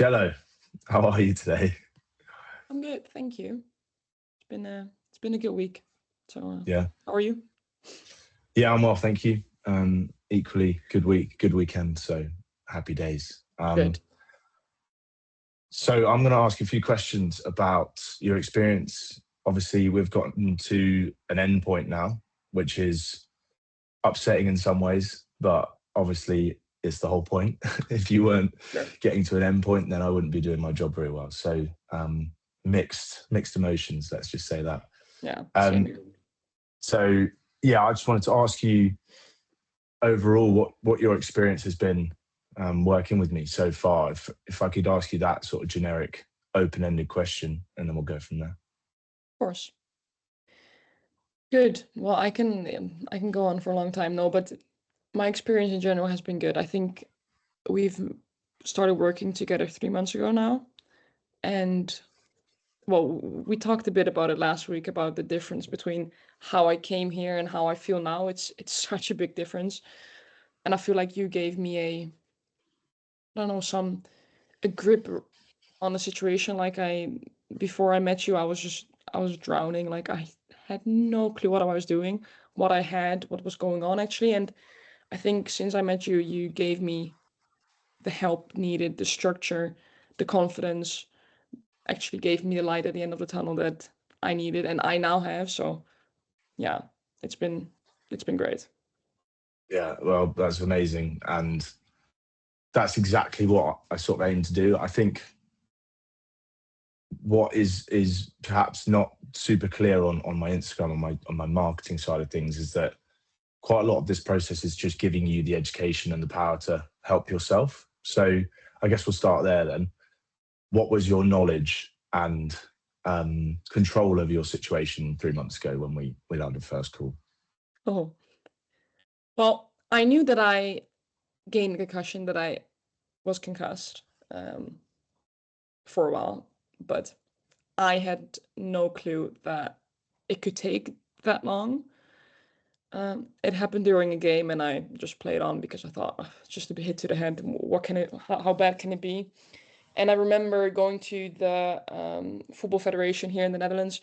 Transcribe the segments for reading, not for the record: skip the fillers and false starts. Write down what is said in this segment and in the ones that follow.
Djelo, how are you today? I'm good, thank you. It's been a good week. So, Yeah, how are you? yeah, I'm well, thank you. Equally good week, good weekend. So happy days. Good. So I'm going to ask you a few questions about your experience. Obviously, we've gotten to an end point now, which is upsetting in some ways, but obviously it's the whole point. If you weren't Sure. getting to an end point, then I wouldn't be doing my job very well. So mixed emotions. Let's just say that. Yeah. Same Um, here. so yeah, I just wanted to ask you overall what your experience has been working with me so far. If I could ask you that sort of generic, open-ended question, and then we'll go from there. Of course. Good. Well, I can go on for a long time now, but my experience in general has been good. I think we've started working together 3 months ago now, and well, we talked a bit about it last week about the difference between how I came here and how I feel now. It's such a big difference, and I feel like you gave me I don't know, a grip on the situation. Like before I met you, I was drowning. Like I had no clue what I was doing, what was going on actually. And I think since I met you, you gave me the help needed, the structure, the confidence, actually gave me the light at the end of the tunnel that I needed and I now have. So yeah, it's been it's been great. Yeah, well, that's amazing, and that's exactly what I sort of aim to do. I think what is perhaps not super clear on my Instagram, on my marketing side of things, is that quite a lot of this process is just giving you the education and the power to help yourself. So I guess we'll start there then. What was your knowledge and control over your situation 3 months ago when we had the first call? Oh, well, I knew that I gained a concussion, that I was concussed um, for a while, but I had no clue that it could take that long. It happened during a game, and I just played on because I thought, "Ugh, it's just a hit to the head. What can it? How bad can it be?" And I remember going to the football federation here in the Netherlands,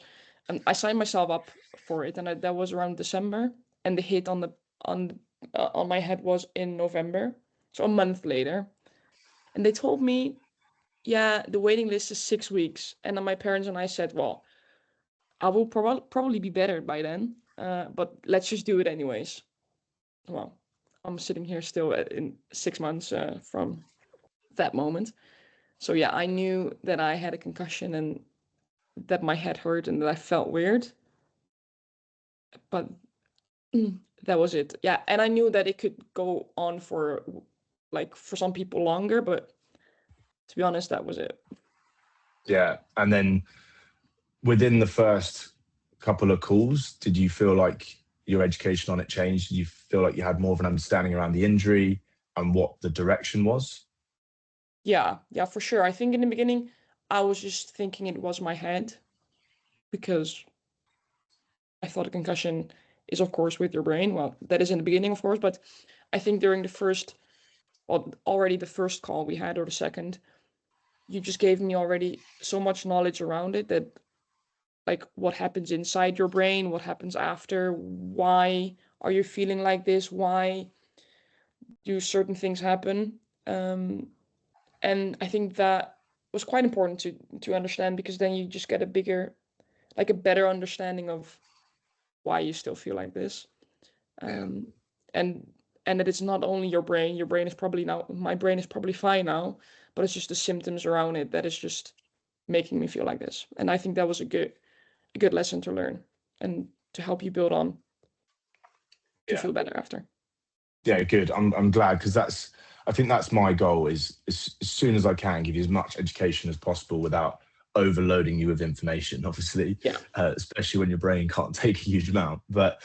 and I signed myself up for it, and that was around December, and the hit on my head was in November, so a month later, and they told me, "Yeah, the waiting list is 6 weeks," and then my parents and I said, "Well, I will probably be better by then, but let's just do it anyways." Well, I'm sitting here still in 6 months from that moment. So yeah, I knew that I had a concussion and that my head hurt and that I felt weird, but that was it. Yeah, and I knew that it could go on for like for some people longer, but to be honest, that was it. Yeah, and then within the first couple of calls, did you feel like your education on it changed? Did you feel like you had more of an understanding around the injury and what the direction was? Yeah, yeah, for sure. I think in the beginning, I was just thinking it was my head because I thought a concussion is, of course, with your brain. Well, that is in the beginning, of course, but I think during well, already the first call we had or the second, you just gave me already so much knowledge around it that like what happens inside your brain, what happens after, why are you feeling like this, why do certain things happen, and I think that was quite important to understand because then you just get a better understanding of why you still feel like this, Yeah. um, and and that it's not only your brain. Your brain is probably now my brain is probably fine now, but it's just the symptoms around it that is just making me feel like this. And I think that was a good lesson to learn and to help you build on to Yeah. feel better after. Yeah, good. I'm glad because I think that's my goal is as soon as I can give you as much education as possible without overloading you with information, obviously, Yeah, especially when your brain can't take a huge amount. But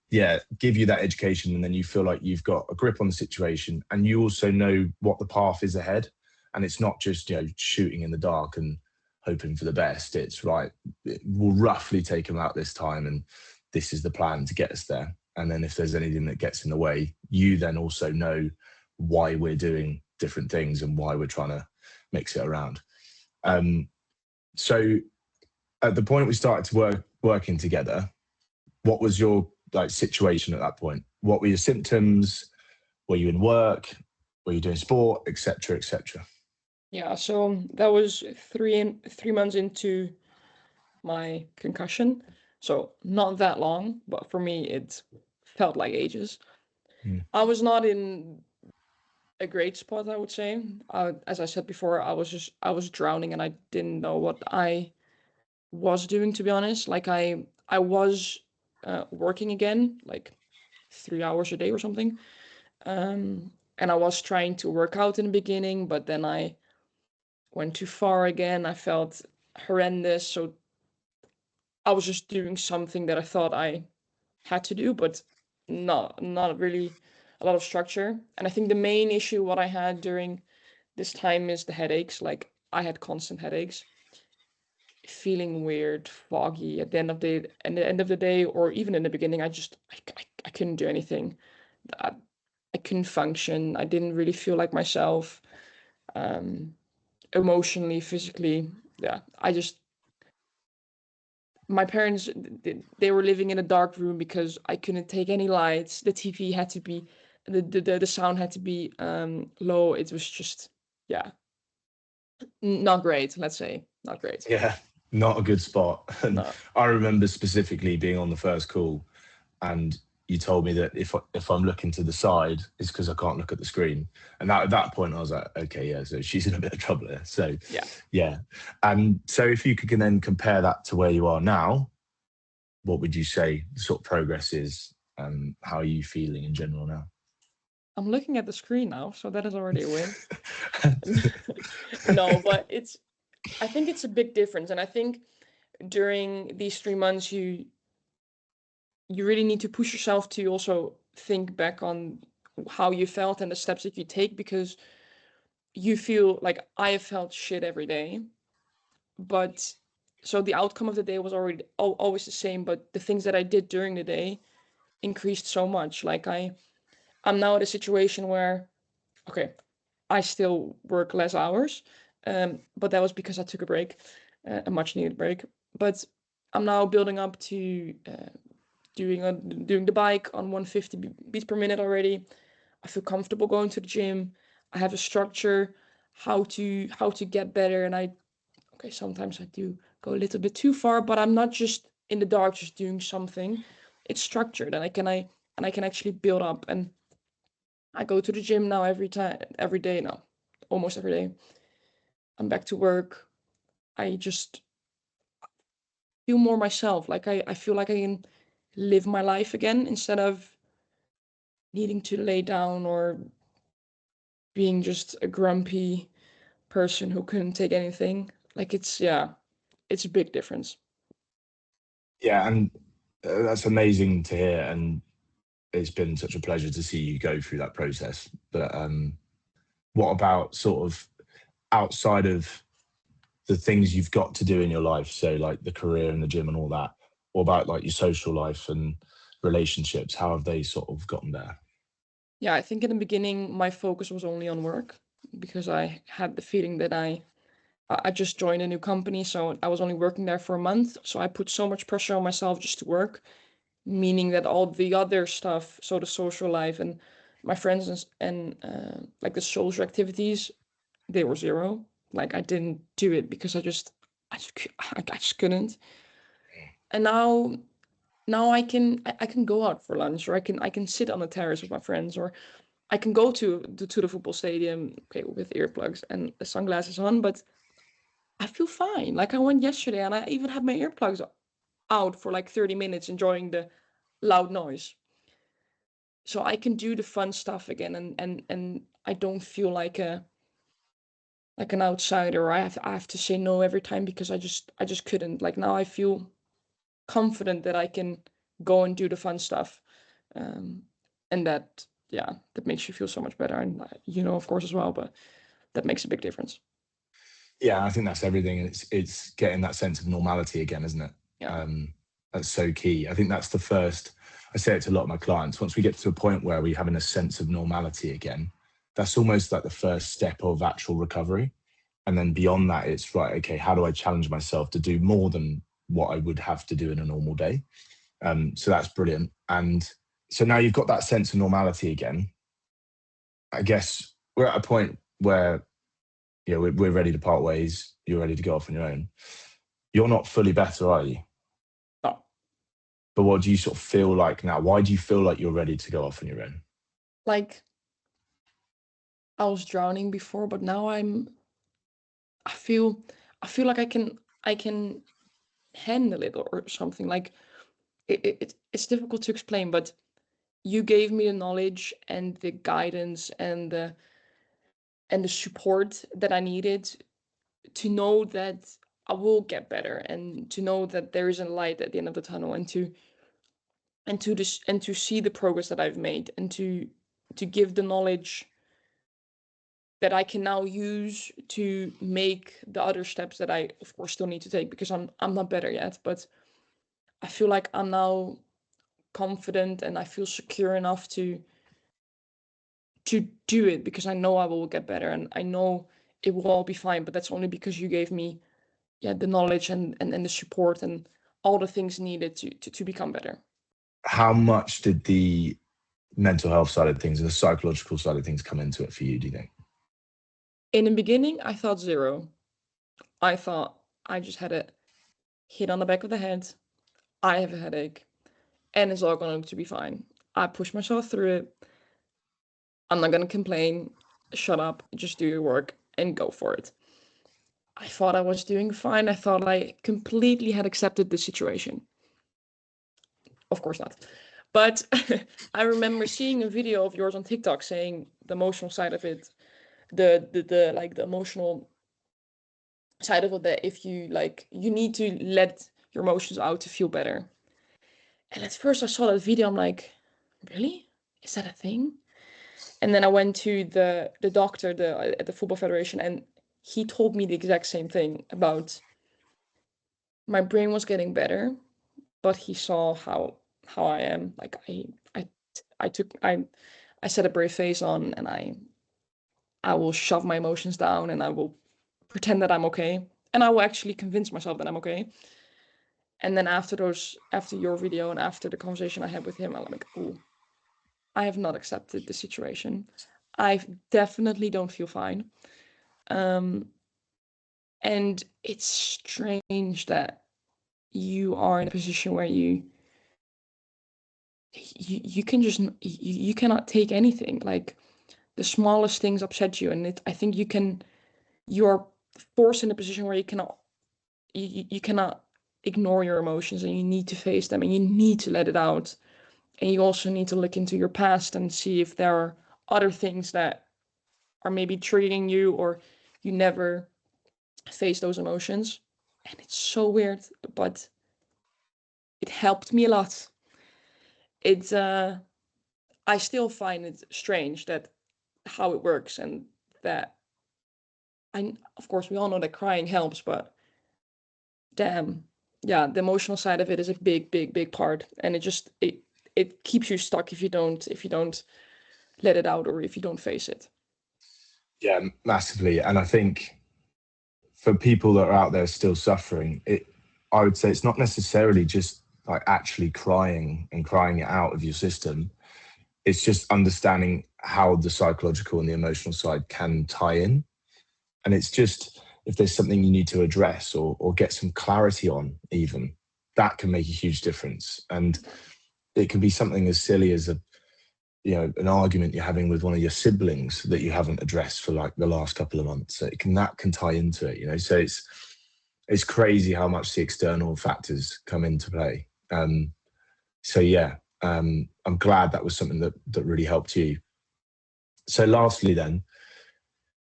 yeah, give you that education and then you feel like you've got a grip on the situation and you also know what the path is ahead. And it's not just, shooting in the dark and hoping for the best. It's right, we'll roughly take them out this time and this is the plan to get us there. And then if there's anything that gets in the way, you then also know why we're doing different things and why we're trying to mix it around. So at the point we started to working together, what was your like situation at that point? What were your symptoms? Were you in work? Were you doing sport, etc., etc.? Yeah, so that was 3 months into my concussion. So not that long, but for me it felt like ages. Mm. I was not in a great spot, I would say. As I said before, I was drowning and I didn't know what I was doing, to be honest. Like I was working again, like 3 hours a day or something. And I was trying to work out in the beginning, but then I went too far again. I felt horrendous. So I was just doing something that I thought I had to do, but not really a lot of structure. And I think the main issue what I had during this time is the headaches. Like I had constant headaches, feeling weird, foggy at the end of the day, or even in the beginning. I couldn't do anything. I, I couldn't function. I didn't really feel like myself, um, emotionally, physically. Yeah, my parents, they were living in a dark room because I couldn't take any lights. The TV had to be, the sound had to be low. It was just, yeah, not great. Let's say not great. Yeah, not a good spot. And No, I remember specifically being on the first call, and you told me that if I'm looking to the side, it's because I can't look at the screen. And at that point, I was like, okay, yeah, so she's in a bit of trouble here. So yeah. yeah, and so if you could then compare that to where you are now, what would you say the sort of progress is? How are you feeling in general now? I'm looking at the screen now, so that is already a win. No, but I think it's a big difference, and I think during these 3 months, you really need to push yourself to also think back on how you felt and the steps that you take, because you feel like I have felt shit every day, but so the outcome of the day was already always the same, but the things that I did during the day increased so much. Like I'm now at a situation where, okay, I still work less hours, but that was because I took a break, a much needed break. But I'm now building up to doing the bike on 150 beats per minute already. I feel comfortable going to the gym. I have a structure how to get better, and okay, sometimes I do go a little bit too far, but I'm not just in the dark just doing something. It's structured, and I can actually build up. And I go to the gym now every day now, almost every day. I'm back to work. I just feel more myself. Like I feel like I can live my life again instead of needing to lay down or being just a grumpy person who couldn't take anything. Like yeah, it's a big difference. Yeah, and that's amazing to hear. And it's been such a pleasure to see you go through that process. But what about sort of outside of the things you've got to do in your life? So like the career and the gym and all that. What about like your social life and relationships? How have they sort of gotten there? Yeah, I think in the beginning my focus was only on work because I had the feeling that I just joined a new company, so I was only working there for a month. So I put so much pressure on myself just to work, meaning that all the other stuff, so the social life and my friends and like the social activities, they were zero. Like I didn't do it because I just couldn't. And now I can go out for lunch, or I can sit on the terrace with my friends, or I can go to the football stadium, okay, with earplugs and the sunglasses on, but I feel fine. Like I went yesterday and I even had my earplugs out for like 30 minutes enjoying the loud noise. So I can do the fun stuff again, and I don't feel like an outsider, or I have to say no every time because I just couldn't. Like now I feel confident that I can go and do the fun stuff. Um and that, yeah, that makes you feel so much better, and of course as well, but that makes a big difference. Yeah, I think that's everything. It's getting that sense of normality again, isn't it? Yeah. Um, that's so key. I think that's the first. I say it to a lot of my clients. Once we get to a point where we're having a sense of normality again, that's almost like the first step of actual recovery. And then beyond that, it's right, okay, how do I challenge myself to do more than what I would have to do in a normal day? So that's brilliant. And so now you've got that sense of normality again. I guess we're at a point where, we're ready to part ways. You're ready to go off on your own. You're not fully better, are you? No. But what do you sort of feel like now? Why do you feel like you're ready to go off on your own? Like, I was drowning before, but now I feel like I can handle it or something. Like, it's difficult to explain, but you gave me the knowledge and the guidance and the support that I needed to know that I will get better, and to know that there is a light at the end of the tunnel, and to see the progress that I've made, and to give the knowledge that I can now use to make the other steps that I of course still need to take, because I'm not better yet, but I feel like I'm now confident and I feel secure enough to do it, because I know I will get better, and I know it will all be fine. But that's only because you gave me, yeah, the knowledge and the support and all the things needed to become better. How much did the mental health side of things and the psychological side of things come into it for you, do you think? In the beginning, I thought zero. I thought I just had a hit on the back of the head. I have a headache, and it's all going to be fine. I pushed myself through it. I'm not going to complain. Shut up, just do your work and go for it. I thought I was doing fine. I thought I completely had accepted the situation. Of course not. But I remember seeing a video of yours on TikTok saying the emotional side of it, the like the emotional side of it, that if you like, you need to let your emotions out to feel better. And at first I saw that video, I'm like, really? Is that a thing? And then I went to the doctor, at the football federation, and he told me the exact same thing about my brain was getting better, but he saw how I am. Like, I I took I set a brave face on, and I will shove my emotions down, and I will pretend that I'm okay, and I will actually convince myself that I'm okay. And then after your video and after the conversation I had with him, I'm like, oh, I have not accepted the situation. I definitely don't feel fine. Um, and it's strange that you are in a position where you can just you cannot take anything. Like, the smallest things upset you, and I think you are forced in a position where you cannot ignore your emotions, and you need to face them, and you need to let it out. And you also need to look into your past and see if there are other things that are maybe triggering you, or you never face those emotions. And it's so weird, but it helped me a lot. It's I still find it strange that how it works, and that of course we all know that crying helps, but damn, yeah, the emotional side of it is a big, big, big part, and it keeps you stuck if you don't let it out, or if you don't face it. Yeah, massively. And I think for people that are out there still suffering, I would say it's not necessarily just like actually crying and crying it out of your system. It's just understanding how the psychological and the emotional side can tie in. And it's just, if there's something you need to address or get some clarity on, even that can make a huge difference. And it can be something as silly as an argument you're having with one of your siblings that you haven't addressed for like the last couple of months. So that can tie into it. So it's crazy how much the external factors come into play. So yeah, I'm glad that was something that really helped you. So lastly, then,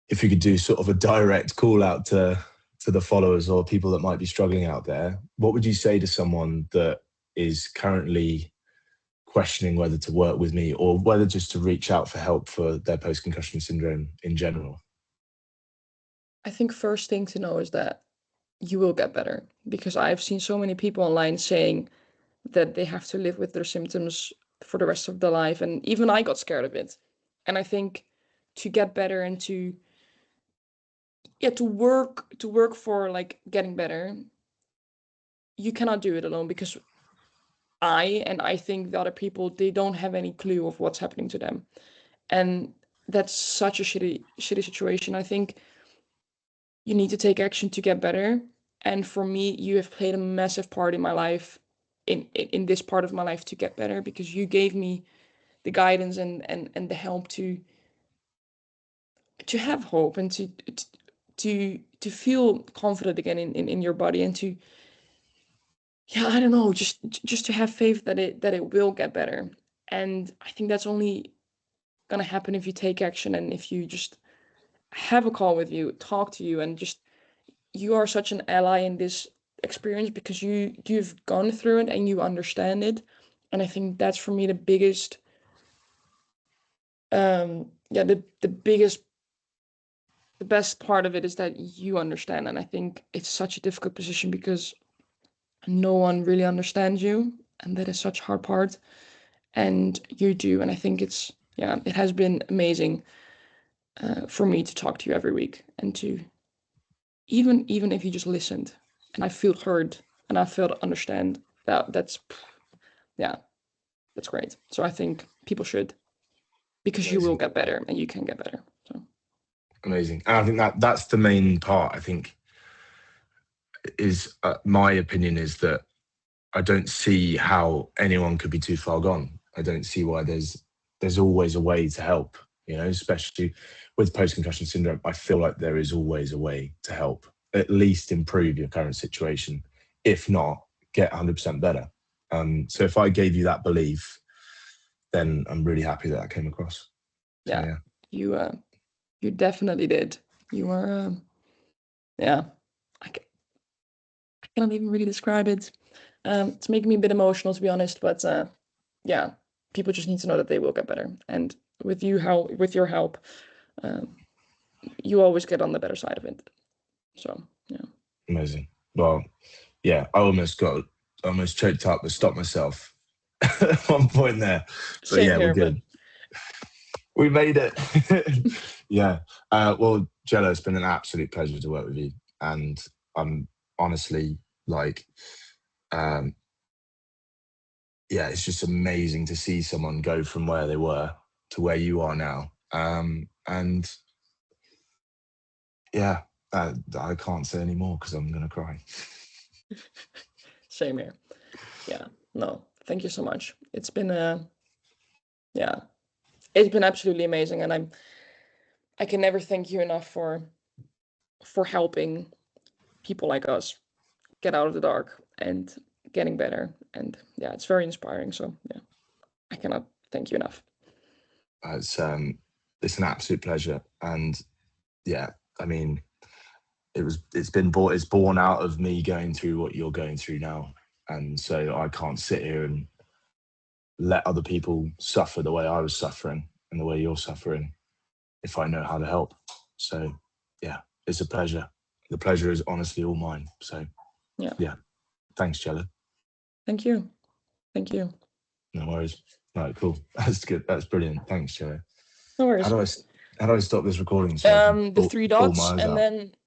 if you could do sort of a direct call out to the followers or people that might be struggling out there, what would you say to someone that is currently questioning whether to work with me or whether just to reach out for help for their post-concussion syndrome in general? I think first thing to know is that you will get better, because I've seen so many people online saying that they have to live with their symptoms for the rest of their life, and even I got scared of it. And I think to get better and to work for like getting better, you cannot do it alone, because I think the other people, they don't have any clue of what's happening to them. And that's such a shitty situation. I think you need to take action to get better. And for me, you have played a massive part in my life, in this part of my life, to get better, because you gave me the guidance and the help to have hope, and to feel confident again in your body, and to, yeah, I don't know, just to have faith that it will get better. And I think that's only gonna happen if you take action, and if you just have a call with you, talk to you, and just, you are such an ally in this experience, because you've gone through it and you understand it. And I think that's, for me, the biggest, the best part of it is that you understand. And I think it's such a difficult position, because no one really understands you, and that is such a hard part. And you do. And I think it has been amazing, for me to talk to you every week, and to, even if you just listened, and I feel heard, and I feel understand, that's yeah, that's great. So I think people should, because you will Amazing. get better, and you can get better. So Amazing. And I think that's the main part. I think is my opinion is that I don't see how anyone could be too far gone. I don't see why there's always a way to help. Especially with post-concussion syndrome, I feel like there is always a way to help, at least improve your current situation, if not get 100% better. So if I gave you that belief, then I'm really happy that came across. So, yeah, you definitely did. You are, yeah. I cannot even really describe it. It's making me a bit emotional, to be honest, but yeah, people just need to know that they will get better. And with your help, you always get on the better side of it. So yeah. amazing. Well, yeah, I almost choked up but stopped myself at one point there. But Same yeah, we're here, but good. We made it. Yeah. Well, Djelo, it's been an absolute pleasure to work with you. And I'm honestly like, um, yeah, it's just amazing to see someone go from where they were to where you are now. And yeah, I can't say any more because I'm going to cry. same here. Yeah. No, thank you so much. It's been yeah, it's been absolutely amazing, and I can never thank you enough for helping people like us get out of the dark and getting better. And yeah, it's very inspiring. So yeah, I cannot thank you enough. It's it's an absolute pleasure. And yeah, I mean, it's born out of me going through what you're going through now. And so I can't sit here and let other people suffer the way I was suffering and the way you're suffering if I know how to help. So yeah, it's a pleasure. The pleasure is honestly all mine. So yeah, thanks, Djelo. Thank you. Thank you. No worries. All right, cool. That's good. That's brilliant. Thanks, Djelo. No How worries. do I how do I stop this recording so I can The three bawl my dots, eyes and out? then